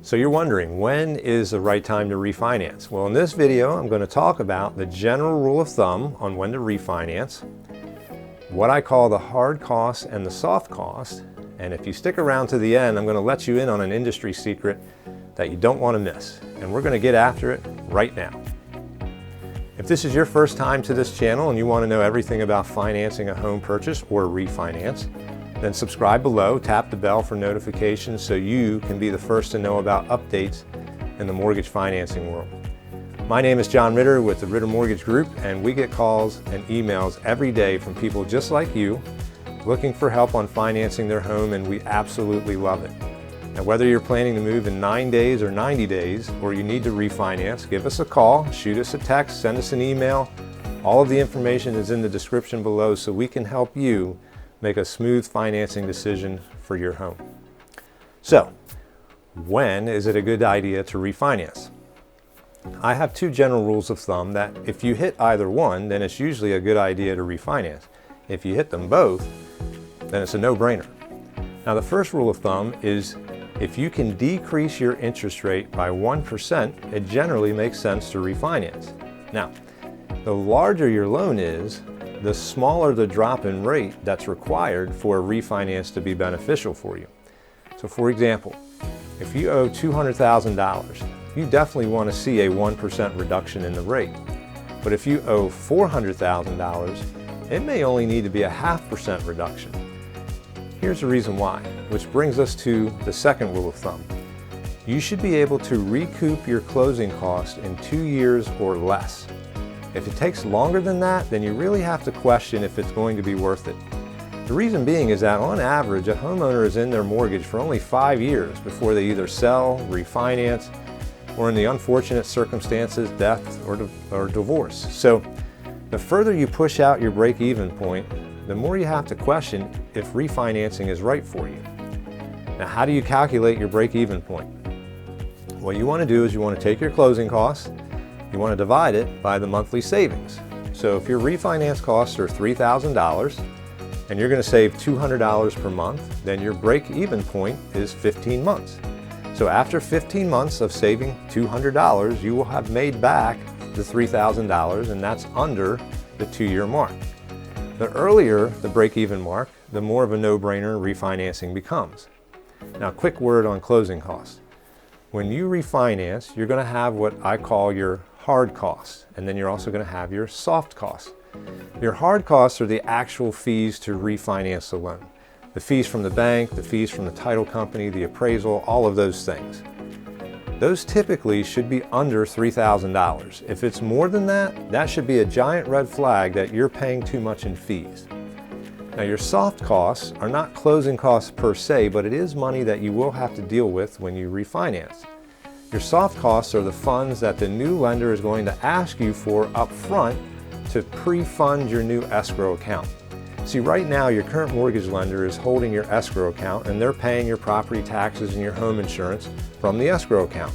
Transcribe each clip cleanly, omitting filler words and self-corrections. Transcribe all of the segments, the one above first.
So you're wondering, when is the right time to refinance? Well, in this video, I'm going to talk about the general rule of thumb on when to refinance, what I call the hard cost and the soft cost, and if you stick around to the end, I'm going to let you in on an industry secret that you don't want to miss, and we're going to get after it right now. If this is your first time to this channel and you want to know everything about financing a home purchase or refinance, then subscribe below, tap the bell for notifications so you can be the first to know about updates in the mortgage financing world. My name is John Ritter with the Ritter Mortgage Group, and we get calls and emails every day from people just like you looking for help on financing their home, and we absolutely love it. Now, whether you're planning to move in 9 days or 90 days, or you need to refinance, give us a call, shoot us a text, send us an email. All of the information is in the description below so we can help you make a smooth financing decision for your home. So, when is it a good idea to refinance? I have two general rules of thumb that if you hit either one, then it's usually a good idea to refinance. If you hit them both, then it's a no-brainer. Now, the first rule of thumb is if you can decrease your interest rate by 1%, it generally makes sense to refinance. Now, the larger your loan is, the smaller the drop in rate that's required for a refinance to be beneficial for you. So for example, if you owe $200,000, you definitely want to see a 1% reduction in the rate. But if you owe $400,000, it may only need to be a 0.5% reduction. Here's the reason why, which brings us to the second rule of thumb. You should be able to recoup your closing cost in 2 years or less. If it takes longer than that, then you really have to question if it's going to be worth it. The reason being is that on average, a homeowner is in their mortgage for only 5 years before they either sell, refinance, or in the unfortunate circumstances, death or divorce. So the further you push out your break-even point, the more you have to question if refinancing is right for you. Now, how do you calculate your break-even point? What you want to do is you want to take your closing costs, you want to divide it by the monthly savings. So if your refinance costs are $3,000 and you're going to save $200 per month, then your break-even point is 15 months. So after 15 months of saving $200, you will have made back the $3,000, and that's under the 2-year mark. The earlier the break-even mark, the more of a no-brainer refinancing becomes. Now, a quick word on closing costs. When you refinance, you're going to have what I call your hard costs, and then you're also going to have your soft costs. Your hard costs are the actual fees to refinance the loan. The fees from the bank, the fees from the title company, the appraisal, all of those things. Those typically should be under $3,000. If it's more than that, that should be a giant red flag that you're paying too much in fees. Now, your soft costs are not closing costs per se, but it is money that you will have to deal with when you refinance. Your soft costs are the funds that the new lender is going to ask you for up front to pre-fund your new escrow account. See, right now your current mortgage lender is holding your escrow account, and they're paying your property taxes and your home insurance from the escrow account.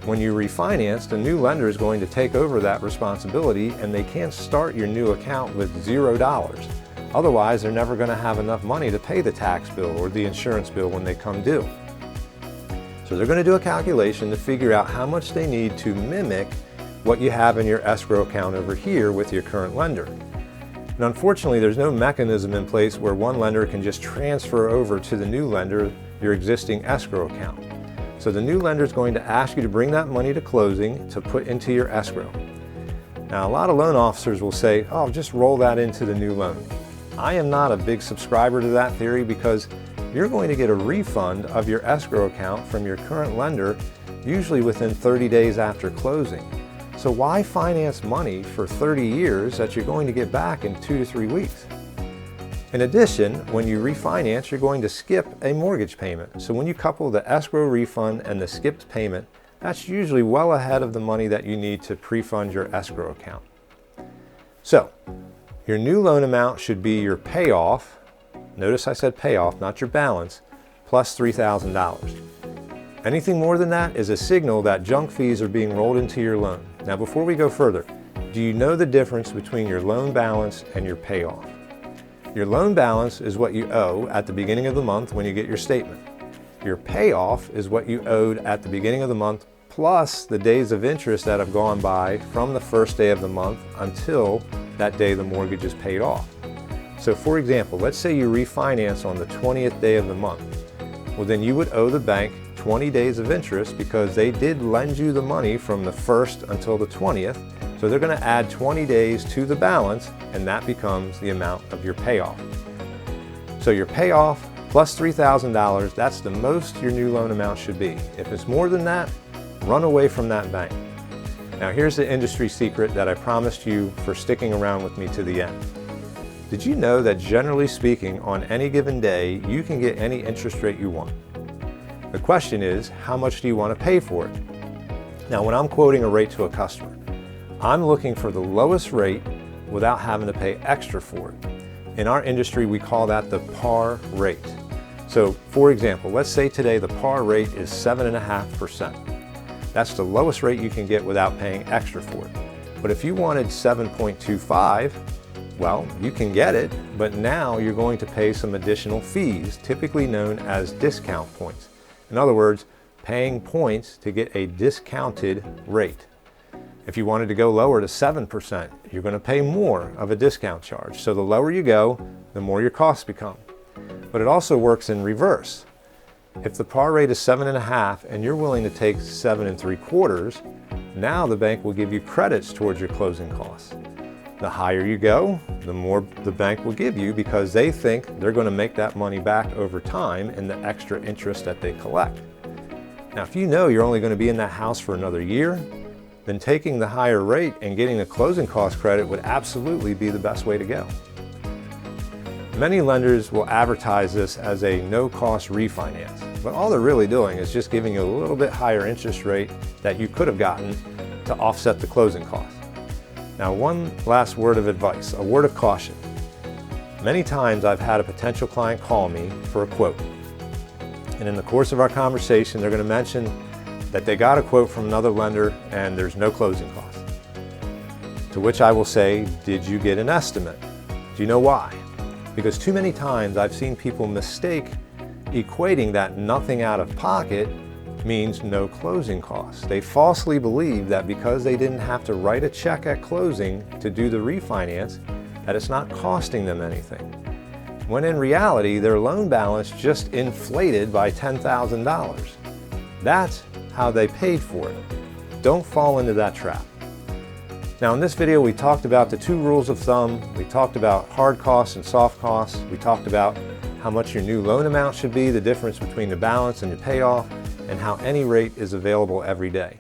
When you refinance, the new lender is going to take over that responsibility, and they can't start your new account with $0. Otherwise, they're never going to have enough money to pay the tax bill or the insurance bill when they come due. So they're going to do a calculation to figure out how much they need to mimic what you have in your escrow account over here with your current lender. And unfortunately, there's no mechanism in place where one lender can just transfer over to the new lender your existing escrow account. So the new lender is going to ask you to bring that money to closing to put into your escrow. Now, a lot of loan officers will say, oh, just roll that into the new loan. I am not a big subscriber to that theory because you're going to get a refund of your escrow account from your current lender, usually within 30 days after closing. So why finance money for 30 years that you're going to get back in 2 to 3 weeks? In addition, when you refinance, you're going to skip a mortgage payment. So when you couple the escrow refund and the skipped payment, that's usually well ahead of the money that you need to pre-fund your escrow account. So your new loan amount should be your payoff. Notice I said payoff, not your balance, plus $3,000. Anything more than that is a signal that junk fees are being rolled into your loan. Now, before we go further, do you know the difference between your loan balance and your payoff? Your loan balance is what you owe at the beginning of the month when you get your statement. Your payoff is what you owed at the beginning of the month plus the days of interest that have gone by from the first day of the month until that day the mortgage is paid off. So for example, let's say you refinance on the 20th day of the month. Well, then you would owe the bank 20 days of interest because they did lend you the money from the 1st until the 20th. So they're going to add 20 days to the balance, and that becomes the amount of your payoff. So your payoff plus $3,000, that's the most your new loan amount should be. If it's more than that, run away from that bank. Now here's the industry secret that I promised you for sticking around with me to the end. Did you know that generally speaking, on any given day, you can get any interest rate you want? The question is, how much do you want to pay for it? Now, when I'm quoting a rate to a customer, I'm looking for the lowest rate without having to pay extra for it. In our industry, we call that the par rate. So, for example, let's say today the par rate is 7.5%. That's the lowest rate you can get without paying extra for it. But if you wanted 7.25, well, you can get it, but now you're going to pay some additional fees, typically known as discount points. In other words, paying points to get a discounted rate. If you wanted to go lower to 7%, you're going to pay more of a discount charge. So the lower you go, the more your costs become. But it also works in reverse. If the par rate is 7.5 and you're willing to take 7.75, now the bank will give you credits towards your closing costs. The higher you go, the more the bank will give you because they think they're going to make that money back over time in the extra interest that they collect. Now, if you know you're only going to be in that house for another year, then taking the higher rate and getting the closing cost credit would absolutely be the best way to go. Many lenders will advertise this as a no-cost refinance, but all they're really doing is just giving you a little bit higher interest rate that you could have gotten to offset the closing costs. Now, one last word of advice, a word of caution. Many times I've had a potential client call me for a quote. And in the course of our conversation, they're going to mention that they got a quote from another lender and there's no closing costs. To which I will say, did you get an estimate? Do you know why? Because too many times I've seen people mistake equating that nothing out of pocket means no closing costs. They falsely believe that because they didn't have to write a check at closing to do the refinance, that it's not costing them anything. When in reality, their loan balance just inflated by $10,000. That's how they paid for it. Don't fall into that trap. Now in this video, we talked about the 2 rules of thumb. We talked about hard costs and soft costs. We talked about how much your new loan amount should be, the difference between the balance and the payoff, and how any rate is available every day.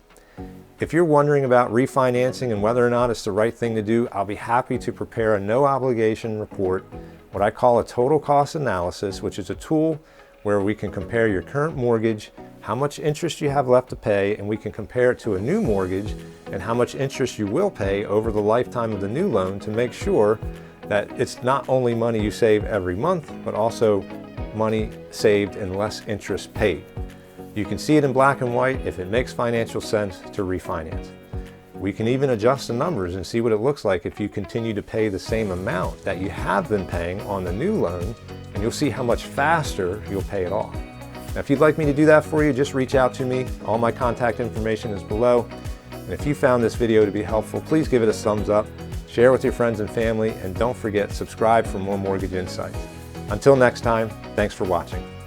If you're wondering about refinancing and whether or not it's the right thing to do, I'll be happy to prepare a no obligation report, what I call a total cost analysis, which is a tool where we can compare your current mortgage, how much interest you have left to pay, and we can compare it to a new mortgage and how much interest you will pay over the lifetime of the new loan to make sure that it's not only money you save every month, but also money saved and less interest paid. You can see it in black and white if it makes financial sense to refinance. We can even adjust the numbers and see what it looks like if you continue to pay the same amount that you have been paying on the new loan, and you'll see how much faster you'll pay it off. Now, if you'd like me to do that for you, just reach out to me. All my contact information is below. And if you found this video to be helpful, please give it a thumbs up, share with your friends and family, and don't forget, subscribe for more mortgage insights. Until next time, thanks for watching.